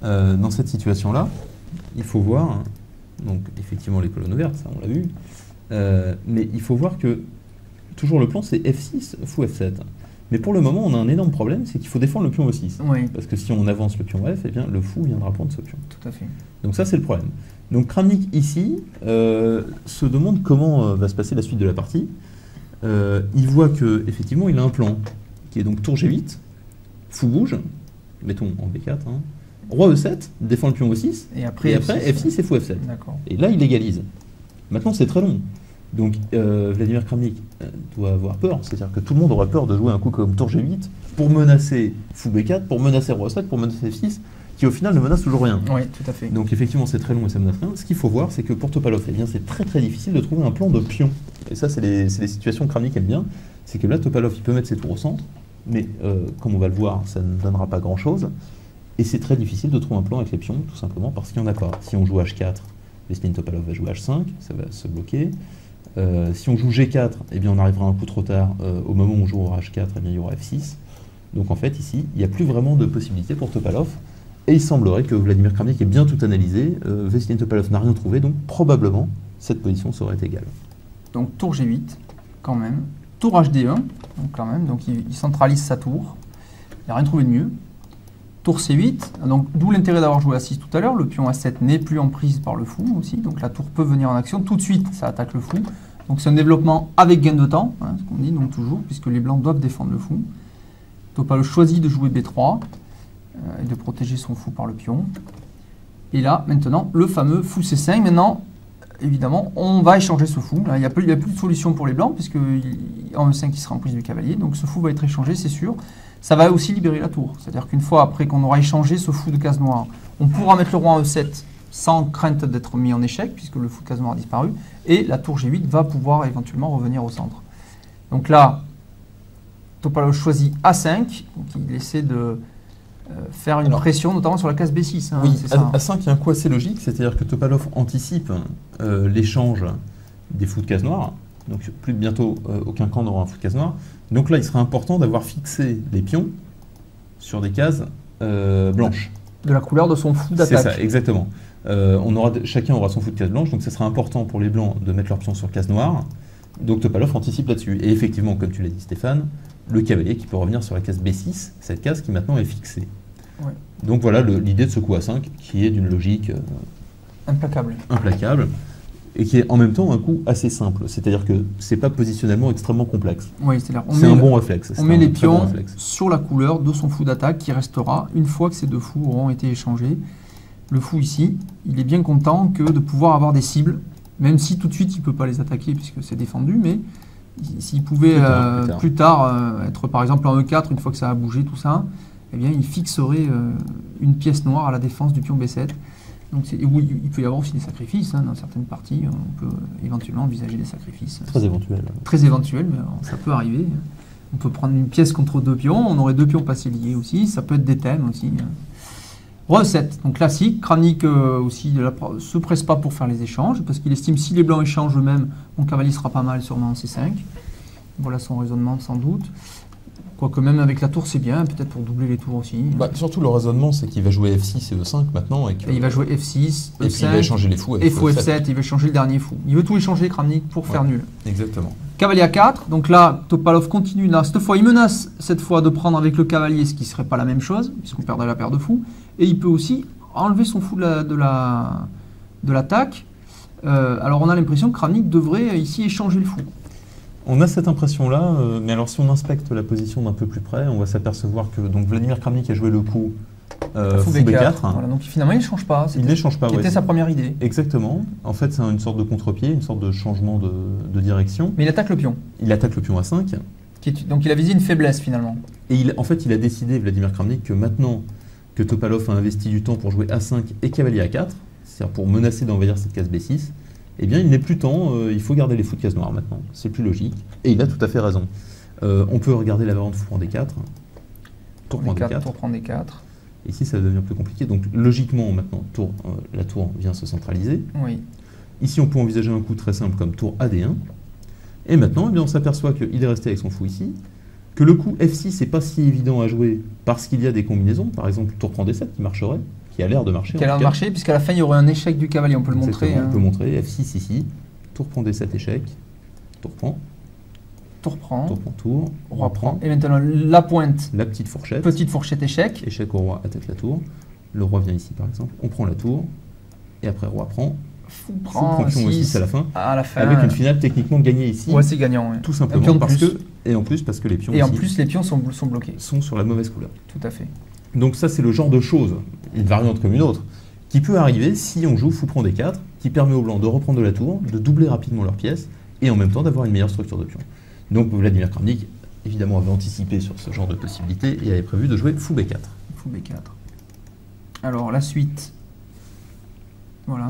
dans cette situation-là, il faut voir, donc effectivement les colonnes ouvertes, ça on l'a vu, mais il faut voir que toujours le plan c'est F6, fou F7. Mais pour le moment, on a un énorme problème, c'est qu'il faut défendre le pion E6. Oui. Parce que si on avance le pion F, eh bien, le fou viendra prendre ce pion. Tout à fait. Donc ça, c'est le problème. Donc Kramnik, ici, se demande comment va se passer la suite de la partie. Il voit qu'effectivement, il a un plan qui est donc tour G8, fou bouge, mettons en B4, hein, roi E7, défend le pion E6, et après F6 et fou F7. Et là, il égalise. Maintenant, c'est très long. Donc Vladimir Kramnik doit avoir peur, c'est-à-dire que tout le monde aura peur de jouer un coup comme tour G8 pour menacer fou B4, pour menacer roi 7, pour menacer F6, qui au final ne menace toujours rien. Oui, tout à fait. Donc effectivement c'est très long et ça menace rien. Ce qu'il faut voir, c'est que pour Topalov, eh bien, c'est très très difficile de trouver un plan de pion. Et ça c'est les situations que Kramnik aime bien, c'est que là Topalov il peut mettre ses tours au centre, mais comme on va le voir, ça ne donnera pas grand-chose. Et c'est très difficile de trouver un plan avec les pions, tout simplement parce qu'il n'y en a pas. Si on joue H4, Veselin Topalov va jouer H5, ça va se bloquer. Si on joue G4, eh bien on arrivera un coup trop tard. Au moment où on jouera H4, eh bien il y aura F6. Donc en fait, ici, il n'y a plus vraiment de possibilité pour Topalov. Et il semblerait que Vladimir Kramnik ait bien tout analysé. Veselin Topalov n'a rien trouvé, donc probablement cette position serait égale. Donc tour G8, quand même. Tour HD1, donc quand même. Donc il centralise sa tour. Il n'a rien trouvé de mieux. Tour C8, donc d'où l'intérêt d'avoir joué A6 tout à l'heure. Le pion A7 n'est plus en prise par le fou aussi, donc la tour peut venir en action. Tout de suite, ça attaque le fou. Donc c'est un développement avec gain de temps, hein, ce qu'on dit donc toujours, puisque les blancs doivent défendre le fou. Topalov choisit de jouer B3 et de protéger son fou par le pion. Et là, maintenant, le fameux fou C5. Maintenant, évidemment, on va échanger ce fou. Là, il n'y a plus de solution pour les blancs, puisque en E5, il sera en prise du cavalier. Donc ce fou va être échangé, c'est sûr. Ça va aussi libérer la tour. C'est-à-dire qu'une fois après qu'on aura échangé ce fou de case noire, on pourra mettre le roi en E7 sans crainte d'être mis en échec, puisque le fou de case noire a disparu, et la tour G8 va pouvoir éventuellement revenir au centre. Donc là, Topalov choisit A5, donc il essaie de faire une pression, notamment sur la case B6. Hein, oui, A5, il y a un coup assez logique, c'est-à-dire que Topalov anticipe l'échange des fous de case noire, donc plus bientôt aucun camp n'aura un fou de case noire. Donc là, il sera important d'avoir fixé les pions sur des cases blanches. De la couleur de son fou d'attaque. C'est ça, exactement. Chacun aura son fou de case blanche, donc ce sera important pour les blancs de mettre leurs pions sur case noire. Donc Topalov anticipe là-dessus. Et effectivement, comme tu l'as dit Stéphane, le cavalier qui peut revenir sur la case B6, cette case qui maintenant est fixée. Ouais. Donc voilà l'idée de ce coup A5, qui est d'une logique implacable. Et qui est en même temps un coup assez simple. C'est-à-dire que c'est pas positionnellement extrêmement complexe. Oui, c'est-à-dire c'est un bon réflexe. On met les pions sur la couleur de son fou d'attaque qui restera une fois que ces deux fous auront été échangés. Le fou ici, il est bien content que de pouvoir avoir des cibles, même si tout de suite il ne peut pas les attaquer puisque c'est défendu, mais s'il pouvait plus tard être par exemple en E4, une fois que ça a bougé tout ça, eh bien il fixerait une pièce noire à la défense du pion B7. Donc oui, il peut y avoir aussi des sacrifices, hein, dans certaines parties, on peut éventuellement envisager des sacrifices. Très éventuel. Très éventuel, mais ça peut arriver. On peut prendre une pièce contre deux pions, on aurait deux pions passés liés aussi, ça peut être des thèmes aussi. Recette, donc classique. Kramnik aussi se presse pas pour faire les échanges, parce qu'il estime si les blancs échangent eux-mêmes, mon cavalier sera pas mal sûrement en C5. Voilà son raisonnement sans doute. Quoique même avec la tour c'est bien, peut-être pour doubler les tours aussi. Bah, surtout le raisonnement c'est qu'il va jouer F6 et E5 maintenant. Et il va jouer F6, E5, et puis il va échanger les fous. Et fou F7, il va échanger le dernier fou. Il veut tout échanger Kramnik pour faire nul. Exactement. Cavalier A4, donc là Topalov continue, là, cette fois il menace de prendre avec le cavalier, ce qui ne serait pas la même chose, puisqu'on perdrait la paire de fous, et il peut aussi enlever son fou de l'attaque. Alors on a l'impression que Kramnik devrait ici échanger le fou. On a cette impression-là, mais alors si on inspecte la position d'un peu plus près, on va s'apercevoir que donc, Vladimir Kramnik a joué le coup fou B4. Voilà, donc finalement il ne change pas. Il ne change pas. C'était sa première idée. Exactement. En fait, c'est une sorte de contre-pied, une sorte de changement de direction. Mais il attaque le pion. Il attaque le pion A5. Donc il a visé une faiblesse finalement. Et en fait, il a décidé, Vladimir Kramnik, que maintenant que Topalov a investi du temps pour jouer A5 et cavalier A4, c'est-à-dire pour menacer d'envahir cette case B6, eh bien, il n'est plus temps, il faut garder les fous de case noire maintenant. C'est plus logique. Et il a tout à fait raison. On peut regarder la variante fou prend D4. Tour prend D4. Tour prend D4. Ici, ça va devenir plus compliqué. Donc, logiquement, maintenant, la tour vient se centraliser. Oui. Ici, on peut envisager un coup très simple comme tour AD1. Et maintenant, eh bien, on s'aperçoit qu'il est resté avec son fou ici. Que le coup F6 n'est pas si évident à jouer parce qu'il y a des combinaisons. Par exemple, tour prend D7 qui marcherait. Qui a l'air de marcher. Qui a l'air de marcher, puisqu'à la fin, il y aurait un échec du cavalier, on peut le montrer. On peut montrer, F6 ici, tour prend D7 échec, tour prend. Tour prend. Tour prend, tour. Roi prend. Et maintenant, la pointe. La petite fourchette. Petite fourchette échec. Échec au roi, attaque la tour. Le roi vient ici, par exemple. On prend la tour. Et après, roi prend. Fou prend pion aussi à la fin. À la fin. Avec une finale techniquement gagnée ici. Ouais, c'est gagnant. Ouais. Tout simplement parce que. Et en plus, parce que les pions. Et en plus, les pions sont bloqués. Sont sur la mauvaise couleur. Tout à fait. Donc ça, c'est le genre de choses, une variante comme une autre, qui peut arriver si on joue fou prend D4, qui permet aux blancs de reprendre de la tour, de doubler rapidement leurs pièces, et en même temps d'avoir une meilleure structure de pion. Donc Vladimir Kramnik, évidemment, avait anticipé sur ce genre de possibilités et avait prévu de jouer fou B4. Fou B4. Alors la suite, voilà,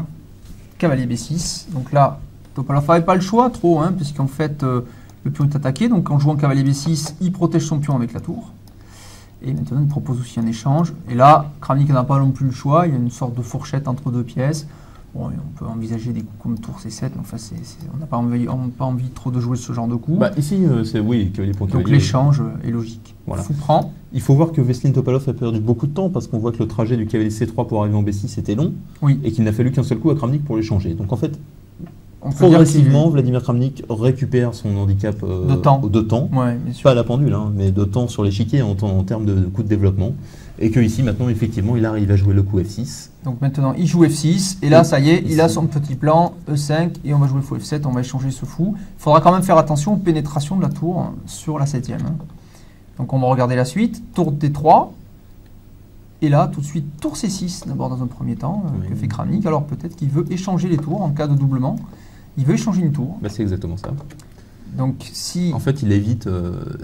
cavalier B6. Donc là, Topalov n'avait pas le choix trop, hein, puisqu'en fait, le pion est attaqué. Donc en jouant cavalier B6, il protège son pion avec la tour. Et maintenant, il propose aussi un échange. Et là, Kramnik n'a pas non plus le choix. Il y a une sorte de fourchette entre deux pièces. Bon, on peut envisager des coups comme tour C7, mais enfin, on n'a pas envie trop de jouer ce genre de coup. Bah, ici, c'est oui, cavalier pour cavalier. Donc l'échange est logique. Voilà. Fou prend. Il faut voir que Veselin Topalov a perdu beaucoup de temps parce qu'on voit que le trajet du cavalier C3 pour arriver en B6 était long. Oui. Et qu'il n'a fallu qu'un seul coup à Kramnik pour l'échanger. Donc en fait, progressivement, Vladimir Kramnik récupère son handicap de temps. Ouais, bien sûr. Pas à la pendule, hein, mais de temps sur l'échiquier en termes de coût de développement. Et que ici, maintenant, effectivement, il arrive à jouer le coup F6. Donc maintenant, il joue F6, et là, ça y est, il a son petit plan, E5, et on va jouer fou F7, on va échanger ce fou. Il faudra quand même faire attention aux pénétrations de la tour sur la 7e. Hein. Donc on va regarder la suite, tour D3, et là, tout de suite, tour C6, d'abord dans un premier temps, que fait Kramnik. Alors peut-être qu'il veut échanger les tours en cas de doublement. Il veut échanger une tour. Bah, c'est exactement ça. Donc si... En fait, il évite,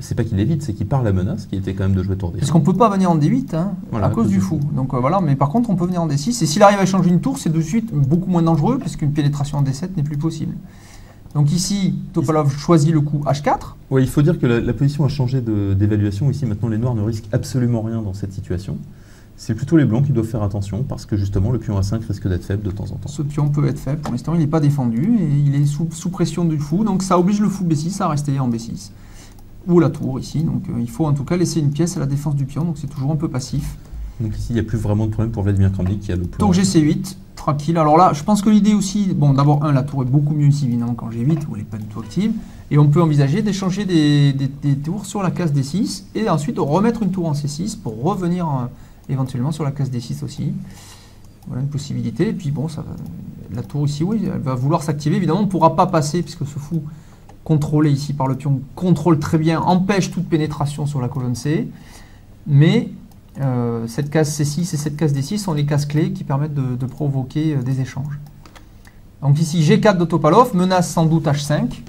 c'est pas qu'il évite, c'est qu'il part la menace, qui était quand même de jouer tour D1. Parce qu'on ne peut pas venir en D8 hein, voilà, à cause du fou. Donc voilà, mais par contre, on peut venir en D6. Et s'il arrive à échanger une tour, c'est de suite beaucoup moins dangereux, puisqu'une pénétration en D7 n'est plus possible. Donc ici, Topalov choisit le coup H4. Oui, il faut dire que la position a changé d'évaluation. Ici, maintenant, les noirs ne risquent absolument rien dans cette situation. C'est plutôt les blancs qui doivent faire attention parce que justement le pion A5 risque d'être faible de temps en temps. Ce pion peut être faible, pour l'instant il n'est pas défendu et il est sous pression du fou, donc ça oblige le fou B6 à rester en B6. Ou la tour ici, donc il faut en tout cas laisser une pièce à la défense du pion, donc c'est toujours un peu passif. Donc ici il n'y a plus vraiment de problème pour Vladimir Kramnik qui a le plan. Donc GC8, tranquille. Alors là je pense que l'idée aussi, bon d'abord la tour est beaucoup mieux ici évidemment qu'en G8 où elle n'est pas du tout active. Et on peut envisager d'échanger des tours sur la case D6 et ensuite de remettre une tour en C6 pour revenir... éventuellement sur la case D6 aussi. Voilà une possibilité. Et puis bon, la tour ici, oui, elle va vouloir s'activer. Évidemment, on ne pourra pas passer, puisque ce fou contrôlé ici par le pion contrôle très bien, empêche toute pénétration sur la colonne C. Mais cette case C6 et cette case D6 sont les cases clés qui permettent de provoquer des échanges. Donc ici, G4 de Topalov, menace sans doute H5.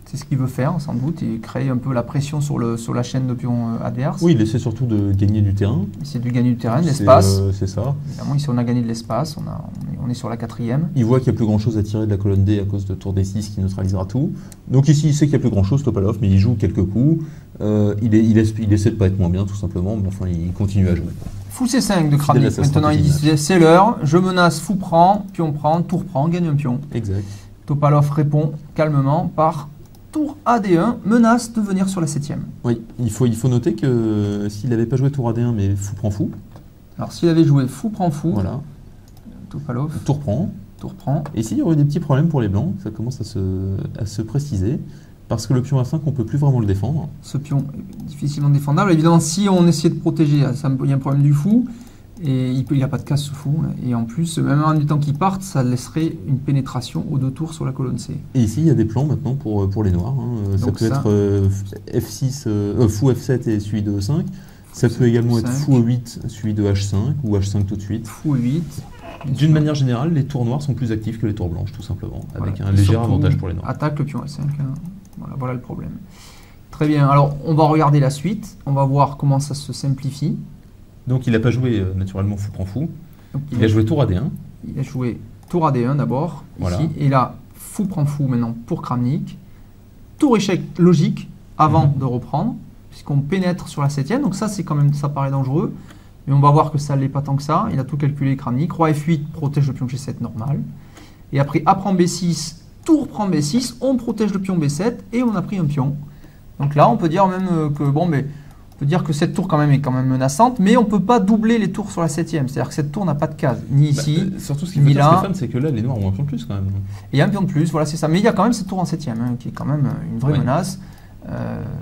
C'est ce qu'il veut faire, sans doute, et créer un peu la pression sur la chaîne de pions adverse. Oui, il essaie surtout de gagner du terrain. Il essaie de gagner du terrain, de l'espace. C'est ça. Évidemment, ici, on a gagné de l'espace, on est sur la 4e. Il voit qu'il n'y a plus grand-chose à tirer de la colonne D à cause de tour D6 qui neutralisera tout. Donc ici, il sait qu'il n'y a plus grand-chose, Topalov, mais il joue quelques coups. Il essaie de ne pas être moins bien, tout simplement, mais enfin, il continue à jouer. Fou C5 de Fidèle à Kramnik. sa Maintenant, il stratégie dit c'est l'heure, je menace, fou prend, pion prend, tour prend, gagne un pion. Exact. Topalov répond calmement par tour AD1, menace de venir sur la 7e. Oui, il faut noter que s'il n'avait pas joué tour AD1, mais fou prend fou, Alors s'il avait joué fou prend fou, voilà, Topalov, tour prend. tour prend. Et ici, il y aurait des petits problèmes pour les blancs, ça commence à se préciser, parce que le pion A5, on ne peut plus vraiment le défendre. Ce pion est difficilement défendable. Évidemment, si on essayait de protéger, il y a un problème du fou, et il n'y a pas de casse ce fou. Et en plus, même en du temps qu'il parte, ça laisserait une pénétration aux 2 tours sur la colonne C. Et ici, il y a des plans maintenant pour les noirs. Hein. Ça Donc peut ça- être F6, fou F7 et suivi de E5. Ça peut également être 5. fou E8 suivi de H5 ou H5 tout de suite. Fou 8. D'une manière générale, les tours noirs sont plus actifs que les tours blanches, tout simplement, avec un léger avantage pour les noirs. Attaque le pion A5. Voilà le problème. Très bien. Alors, on va regarder la suite. On va voir comment ça se simplifie. Donc il n'a pas joué naturellement fou prend fou. Donc, Il a joué tour AD1. il a joué tour AD1 d'abord, Voilà. ici. Et là, fou prend fou maintenant pour Kramnik. Tour échec logique avant de reprendre, puisqu'on pénètre sur la 7e. Donc ça, c'est quand même, ça paraît dangereux. Mais on va voir que ça ne l'est pas tant que ça. Il a tout calculé, Kramnik. Roi F8 protège le pion G7 normal. Et après, A prend B6, tour prend B6, on protège le pion B7 et on a pris un pion. Donc là, on peut dire même que, bon, mais on peut dire que cette tour quand même est quand même menaçante, mais on ne peut pas doubler les tours sur la 7e. C'est-à-dire que cette tour n'a pas de case, ni ici, surtout ce qu'il faut ni dire, là. Stéphane, c'est que là, les noirs ont un pion de plus quand même. Et il y a un pion de plus, voilà, c'est ça. Mais il y a quand même cette tour en 7e, qui est quand même une vraie Oui. menace.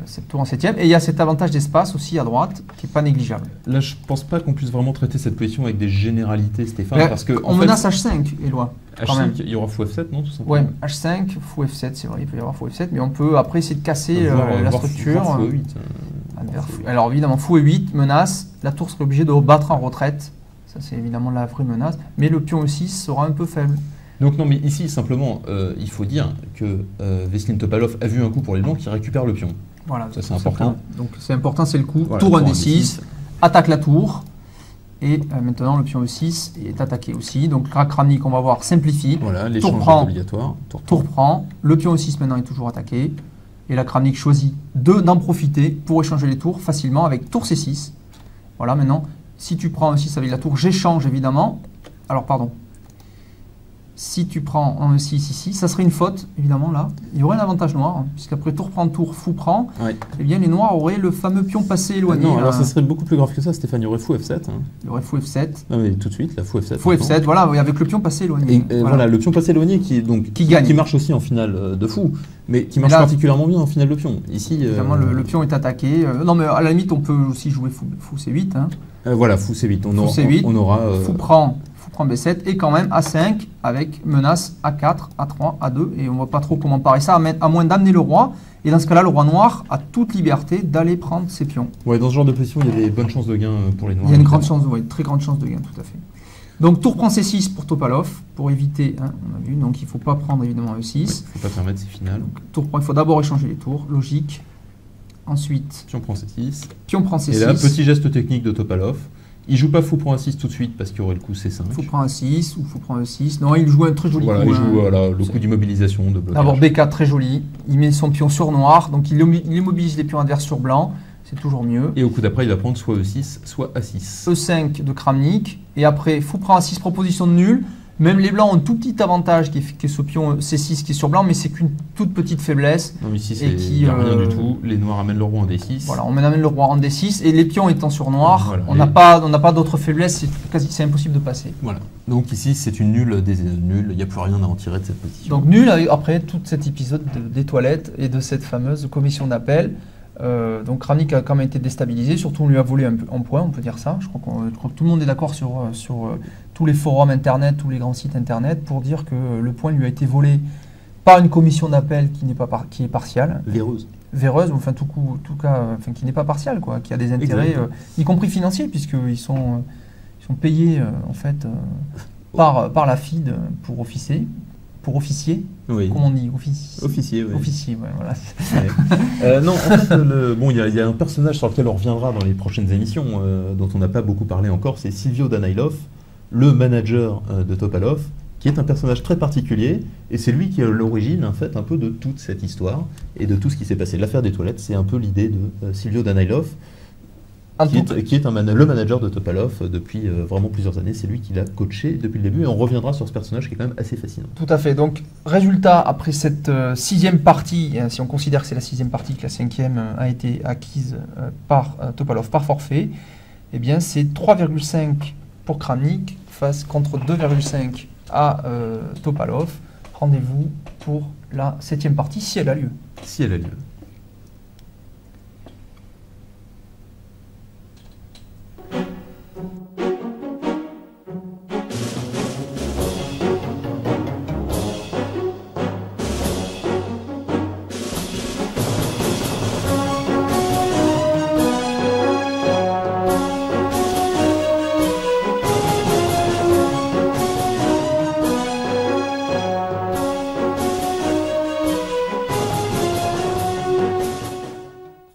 Cette tour en 7e. Et il y a cet avantage d'espace aussi à droite, qui n'est pas négligeable. Là, je pense pas qu'on puisse vraiment traiter cette position avec des généralités, Stéphane, Mais parce que on menace H5, Éloi. quand même. H5, il y aura fou F7, non, tout simplement. Ouais, H5, fou F7, c'est vrai, il peut y avoir fou F7, mais on peut après essayer de casser la Voir structure. fou E8. Alors évidemment, fou E8, menace, la tour serait obligée de battre en retraite. Ça, c'est évidemment la vraie menace. Mais le pion E6 sera un peu faible. Donc non, mais ici, simplement, il faut dire que Veselin Topalov a vu un coup pour les blancs qui récupère le pion. Voilà, Ça, c'est important. Donc c'est important, c'est le coup. Voilà, Tour tour 1d6, attaque la tour. Et maintenant, le pion E6 est attaqué aussi. Donc Kramnik, on va voir, simplifie. Voilà, l'échange prend. est obligatoire. Tour prend. Le pion E6 maintenant est toujours attaqué. Et la Kramnik choisit d'en profiter pour échanger les tours facilement avec tour C6. Voilà, maintenant, si tu prends E6 avec la tour, j'échange évidemment. Alors, pardon. Si tu prends en E6 ici, ça serait une faute, évidemment, là. Il y aurait un avantage noir, hein, puisqu'après tour prend tour, fou prend, Ouais. eh bien les noirs auraient le fameux pion passé éloigné. Non, alors là. ça serait beaucoup plus grave que ça, Stéphane. Il y aurait fou F7. Hein. Il y aurait fou F7. Non, mais tout de suite, la fou F7. Fou maintenant. F7, voilà, oui, avec le pion passé éloigné. Et voilà, le pion passé éloigné qui, est donc, Qui gagne. qui marche aussi en finale de fou, mais qui marche là, particulièrement bien en finale de pion. Ici, Évidemment, le pion est attaqué. Non, mais à la limite, on peut aussi jouer fou C8. Hein. voilà, fou C8. Fou C8, on aura Fou prend B7 et quand même A5 avec menace A4, A3, A2 et on voit pas trop comment parer ça à moins d'amener le roi et dans ce cas-là le roi noir a toute liberté d'aller prendre ses pions. Ouais, dans ce genre de position, il y a des bonnes chances de gain pour les noirs. Il y a une grande chance, très grande chance de gain, tout à fait. Donc tour prend C6 pour Topalov pour éviter, hein, on a vu, donc il faut pas prendre évidemment E6. Il ne faut pas permettre ces finales. Tour prend, il faut d'abord échanger les tours, logique. Ensuite, Pion prend C6. pion prend C6. Et là, petit geste technique de Topalov. Il joue pas fou prend A6 tout de suite parce qu'il y aurait le coup C5. Fou prend A6 ou fou prend E6. Non, il joue un très joli Voilà, coup. il joue hein. le coup d'immobilisation, de blocage. D'abord B4 très joli, il met son pion sur noir, donc il immobilise les pions adverses sur blanc, c'est toujours mieux. Et au coup d'après, il va prendre soit E6, soit A6. E5 de Kramnik, et après fou prend A6, proposition de nul. Même les blancs ont un tout petit avantage qui est ce pion C6 qui est sur blanc, mais c'est qu'une toute petite faiblesse. Non, ici, Et il n'y a rien du tout. Les noirs amènent le roi en D6. Voilà, on amène le roi en D6, et les pions étant sur noir, Voilà, on n'a pas d'autre faiblesse, c'est impossible de passer. Voilà. Donc ici, c'est une nulle des nuls. Il n'y a plus rien à en tirer de cette position. Donc nul après tout cet épisode des toilettes et de cette fameuse commission d'appel. Donc Kramnik a quand même été déstabilisé, surtout on lui a volé un point, on peut dire ça. Je crois que tout le monde est d'accord sur tous les forums internet, tous les grands sites internet pour dire que le point lui a été volé par une commission d'appel qui est partiale, Véreuse. véreuse, enfin qui n'est pas partiale, quoi, qui a des intérêts, Exact. y compris financiers, puisqu'ils sont payés en fait par la FIDE pour officier. Oui. Comment on dit Officier, oui. Officier, ouais, voilà. Ouais. Non, en fait, il y a un personnage sur lequel on reviendra dans les prochaines émissions, dont on n'a pas beaucoup parlé encore, c'est Silvio Danailov, le manager de Topalov, qui est un personnage très particulier, et c'est lui qui est à l'origine, en fait, un peu de toute cette histoire, et de tout ce qui s'est passé. L'affaire des toilettes, c'est un peu l'idée de Silvio Danailov. En Qui tout- est, le manager de Topalov depuis vraiment plusieurs années. C'est lui qui l'a coaché depuis le début. Et on reviendra sur ce personnage qui est quand même assez fascinant. Tout à fait. Donc, résultat, après cette sixième partie, si on considère que c'est la sixième partie, que la cinquième a été acquise par Topalov par forfait, eh bien, c'est 3,5 pour Kramnik contre 2,5 à Topalov. Rendez-vous pour la septième partie, si elle a lieu. Si elle a lieu.